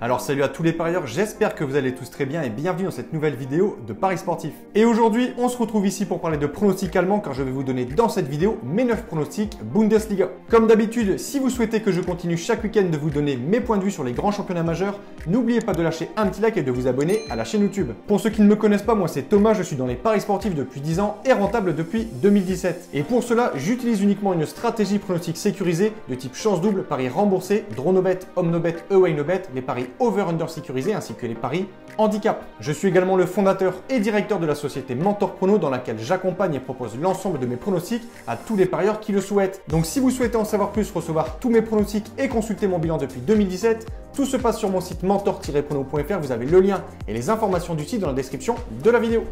Alors salut à tous les parieurs, j'espère que vous allez tous très bien et bienvenue dans cette nouvelle vidéo de Paris Sportif. Et aujourd'hui, on se retrouve ici pour parler de pronostics allemands car je vais vous donner dans cette vidéo mes 9 pronostics Bundesliga. Comme d'habitude, si vous souhaitez que je continue chaque week-end de vous donner mes points de vue sur les grands championnats majeurs, n'oubliez pas de lâcher un petit like et de vous abonner à la chaîne YouTube. Pour ceux qui ne me connaissent pas, moi c'est Thomas, je suis dans les paris sportifs depuis 10 ans et rentable depuis 2017. Et pour cela, j'utilise uniquement une stratégie pronostic sécurisée de type chance double, paris remboursé, draw no bet, home no bet, away no bet, les paris over-under sécurisés ainsi que les paris handicap. Je suis également le fondateur et directeur de la société Mentor Prono dans laquelle j'accompagne et propose l'ensemble de mes pronostics à tous les parieurs qui le souhaitent. Donc si vous souhaitez en savoir plus, recevoir tous mes pronostics et consulter mon bilan depuis 2017, tout se passe sur mon site mentor-prono.fr, vous avez le lien et les informations du site dans la description de la vidéo.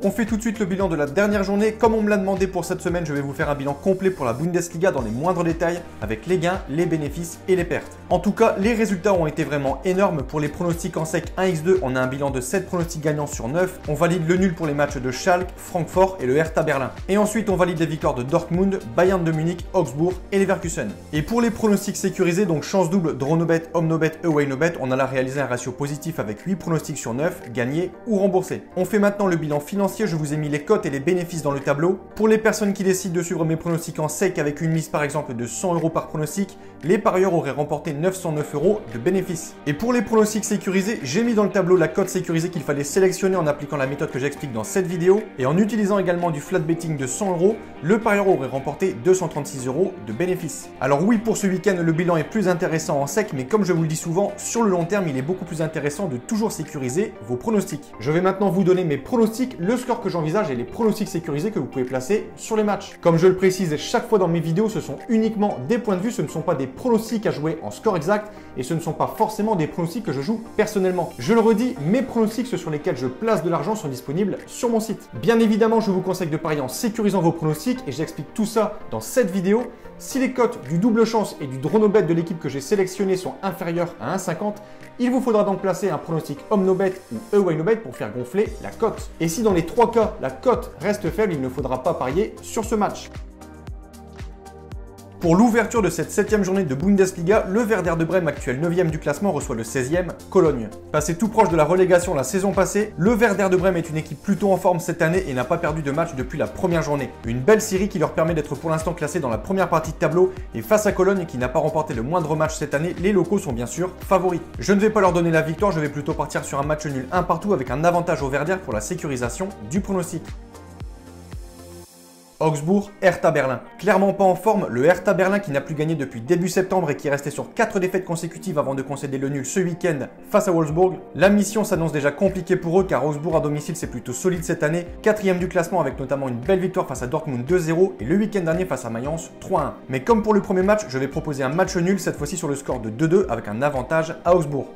On fait tout de suite le bilan de la dernière journée. Comme on me l'a demandé pour cette semaine, je vais vous faire un bilan complet pour la Bundesliga dans les moindres détails avec les gains, les bénéfices et les pertes. En tout cas, les résultats ont été vraiment énormes. Pour les pronostics en sec 1x2, on a un bilan de 7 pronostics gagnants sur 9. On valide le nul pour les matchs de Schalke, Francfort et le Hertha Berlin. Et ensuite, on valide les victoires de Dortmund, Bayern de Munich, Augsbourg et Leverkusen. Et pour les pronostics sécurisés, donc chance double, draw no bet, home no bet, away no bet, on a là réalisé un ratio positif avec 8 pronostics sur 9, gagnés ou remboursés. On fait maintenant le bilan financier. Je vous ai mis les cotes et les bénéfices dans le tableau. Pour les personnes qui décident de suivre mes pronostics en sec avec une mise par exemple de 100 € par pronostic, les parieurs auraient remporté 909 € de bénéfices. Et pour les pronostics sécurisés, j'ai mis dans le tableau la cote sécurisée qu'il fallait sélectionner en appliquant la méthode que j'explique dans cette vidéo. Et en utilisant également du flat betting de 100 €, le parieur aurait remporté 236 € de bénéfices. Alors oui, pour ce week-end, le bilan est plus intéressant en sec, mais comme je vous le dis souvent, sur le long terme, il est beaucoup plus intéressant de toujours sécuriser vos pronostics. Je vais maintenant vous donner mes pronostics, le score que j'envisage et les pronostics sécurisés que vous pouvez placer sur les matchs. Comme je le précise chaque fois dans mes vidéos, ce sont uniquement des points de vue, ce ne sont pas des pronostics à jouer en score exact et ce ne sont pas forcément des pronostics que je joue personnellement. Je le redis, mes pronostics, ceux sur lesquels je place de l'argent, sont disponibles sur mon site. Bien évidemment, je vous conseille de parier en sécurisant vos pronostics et j'explique tout ça dans cette vidéo. Si les cotes du double chance et du draw no bet de l'équipe que j'ai sélectionné sont inférieures à 1,50, il vous faudra donc placer un pronostic home no bet ou away no bet pour faire gonfler la cote. Et si dans les trois cas, la cote reste faible, il ne faudra pas parier sur ce match. Pour l'ouverture de cette 7e journée de Bundesliga, le Werder de Brême, actuel 9e du classement, reçoit le 16e, Cologne. Passé tout proche de la relégation la saison passée, le Werder de Brême est une équipe plutôt en forme cette année et n'a pas perdu de match depuis la première journée. Une belle série qui leur permet d'être pour l'instant classés dans la première partie de tableau et face à Cologne qui n'a pas remporté le moindre match cette année, les locaux sont bien sûr favoris. Je ne vais pas leur donner la victoire, je vais plutôt partir sur un match nul 1 partout avec un avantage au Werder pour la sécurisation du pronostic. Augsbourg, Hertha Berlin. Clairement pas en forme, le Hertha Berlin qui n'a plus gagné depuis début septembre et qui est resté sur 4 défaites consécutives avant de concéder le nul ce week-end face à Wolfsburg. La mission s'annonce déjà compliquée pour eux car Augsbourg à domicile c'est plutôt solide cette année, 4e du classement avec notamment une belle victoire face à Dortmund 2-0 et le week-end dernier face à Mayence 3-1. Mais comme pour le premier match, je vais proposer un match nul cette fois-ci sur le score de 2-2 avec un avantage à Augsbourg.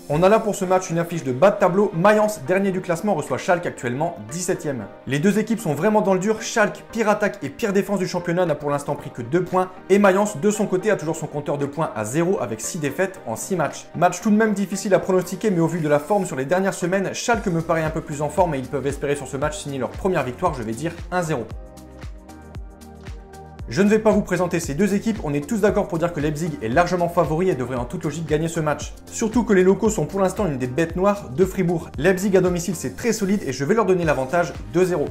On a là pour ce match une affiche de bas de tableau. Mayence, dernier du classement, reçoit Schalke actuellement 17e. Les deux équipes sont vraiment dans le dur. Schalke, pire attaque et pire défense du championnat, n'a pour l'instant pris que 2 points. Et Mayence, de son côté, a toujours son compteur de points à 0 avec 6 défaites en 6 matchs. Match tout de même difficile à pronostiquer, mais au vu de la forme sur les dernières semaines, Schalke me paraît un peu plus en forme et ils peuvent espérer sur ce match signer leur première victoire, je vais dire 1-0. Je ne vais pas vous présenter ces deux équipes, on est tous d'accord pour dire que Leipzig est largement favori et devrait en toute logique gagner ce match. Surtout que les locaux sont pour l'instant une des bêtes noires de Fribourg. Leipzig à domicile c'est très solide et je vais leur donner l'avantage 2-0.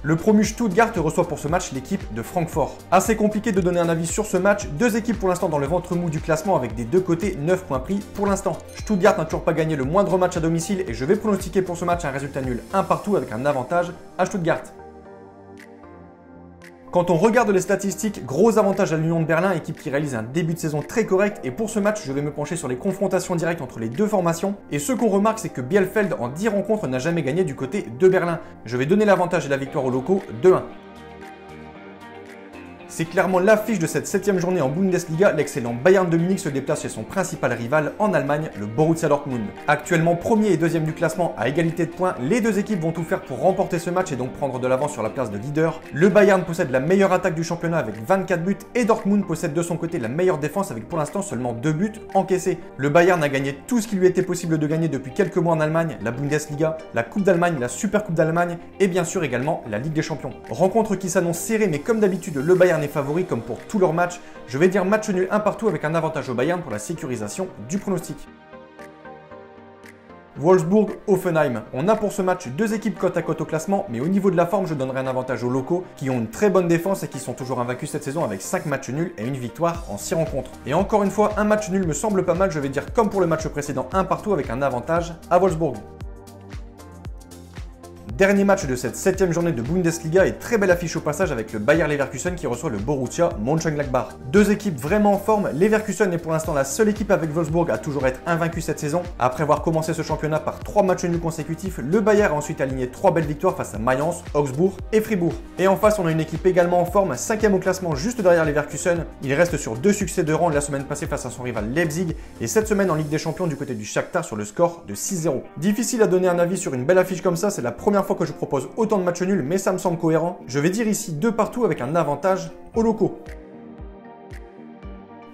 Le promu Stuttgart reçoit pour ce match l'équipe de Francfort. Assez compliqué de donner un avis sur ce match, deux équipes pour l'instant dans le ventre mou du classement avec des deux côtés 9 points pris pour l'instant. Stuttgart n'a toujours pas gagné le moindre match à domicile et je vais pronostiquer pour ce match un résultat nul 1 partout avec un avantage à Stuttgart. Quand on regarde les statistiques, gros avantage à l'Union de Berlin, équipe qui réalise un début de saison très correct. Et pour ce match, je vais me pencher sur les confrontations directes entre les deux formations. Et ce qu'on remarque, c'est que Bielefeld, en 10 rencontres, n'a jamais gagné du côté de Berlin. Je vais donner l'avantage et la victoire aux locaux 2-1. C'est clairement l'affiche de cette 7e journée en Bundesliga. L'excellent Bayern de Munich se déplace chez son principal rival en Allemagne, le Borussia Dortmund. Actuellement premier et deuxième du classement à égalité de points, les deux équipes vont tout faire pour remporter ce match et donc prendre de l'avance sur la place de leader. Le Bayern possède la meilleure attaque du championnat avec 24 buts et Dortmund possède de son côté la meilleure défense avec pour l'instant seulement 2 buts encaissés. Le Bayern a gagné tout ce qui lui était possible de gagner depuis quelques mois en Allemagne, la Bundesliga, la Coupe d'Allemagne, la Super Coupe d'Allemagne et bien sûr également la Ligue des Champions. Rencontre qui s'annonce serrée mais comme d'habitude le Bayern Bayern est favori comme pour tous leurs matchs. Je vais dire match nul 1 partout avec un avantage au Bayern pour la sécurisation du pronostic. Wolfsburg-Hoffenheim. On a pour ce match deux équipes côte à côte au classement, mais au niveau de la forme, je donnerai un avantage aux locaux qui ont une très bonne défense et qui sont toujours invaincus cette saison avec 5 matchs nuls et une victoire en 6 rencontres. Et encore une fois, un match nul me semble pas mal, je vais dire comme pour le match précédent, 1 partout avec un avantage à Wolfsburg. Dernier match de cette 7ème journée de Bundesliga et très belle affiche au passage avec le Bayer Leverkusen qui reçoit le Borussia Mönchengladbach. Deux équipes vraiment en forme, Leverkusen est pour l'instant la seule équipe avec Wolfsburg à toujours être invaincue cette saison. Après avoir commencé ce championnat par 3 matchs nuls consécutifs, le Bayer a ensuite aligné 3 belles victoires face à Mayence, Augsbourg et Fribourg. Et en face, on a une équipe également en forme, 5ème au classement juste derrière Leverkusen. Il reste sur 2 succès de rang la semaine passée face à son rival Leipzig et cette semaine en Ligue des Champions du côté du Shakhtar sur le score de 6-0. Difficile à donner un avis sur une belle affiche comme ça, c'est la première fois que je propose autant de matchs nuls, mais ça me semble cohérent. Je vais dire ici 2 partout avec un avantage aux locaux.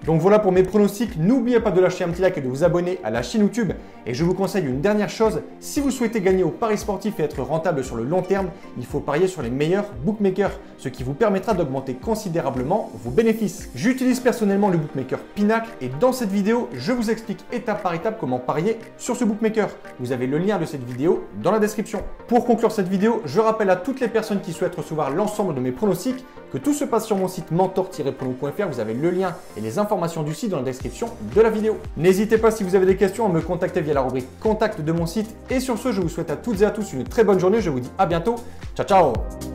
Donc voilà pour mes pronostics, n'oubliez pas de lâcher un petit like et de vous abonner à la chaîne YouTube. Et je vous conseille une dernière chose, si vous souhaitez gagner au pari sportif et être rentable sur le long terme, il faut parier sur les meilleurs bookmakers, ce qui vous permettra d'augmenter considérablement vos bénéfices. J'utilise personnellement le bookmaker Pinacle et dans cette vidéo, je vous explique étape par étape comment parier sur ce bookmaker. Vous avez le lien de cette vidéo dans la description. Pour conclure cette vidéo, je rappelle à toutes les personnes qui souhaitent recevoir l'ensemble de mes pronostics que tout se passe sur mon site mentor-prono.fr. Vous avez le lien et les informations du site dans la description de la vidéo. N'hésitez pas si vous avez des questions à me contacter via la rubrique contact de mon site. Et sur ce, je vous souhaite à toutes et à tous une très bonne journée. Je vous dis à bientôt. Ciao, ciao!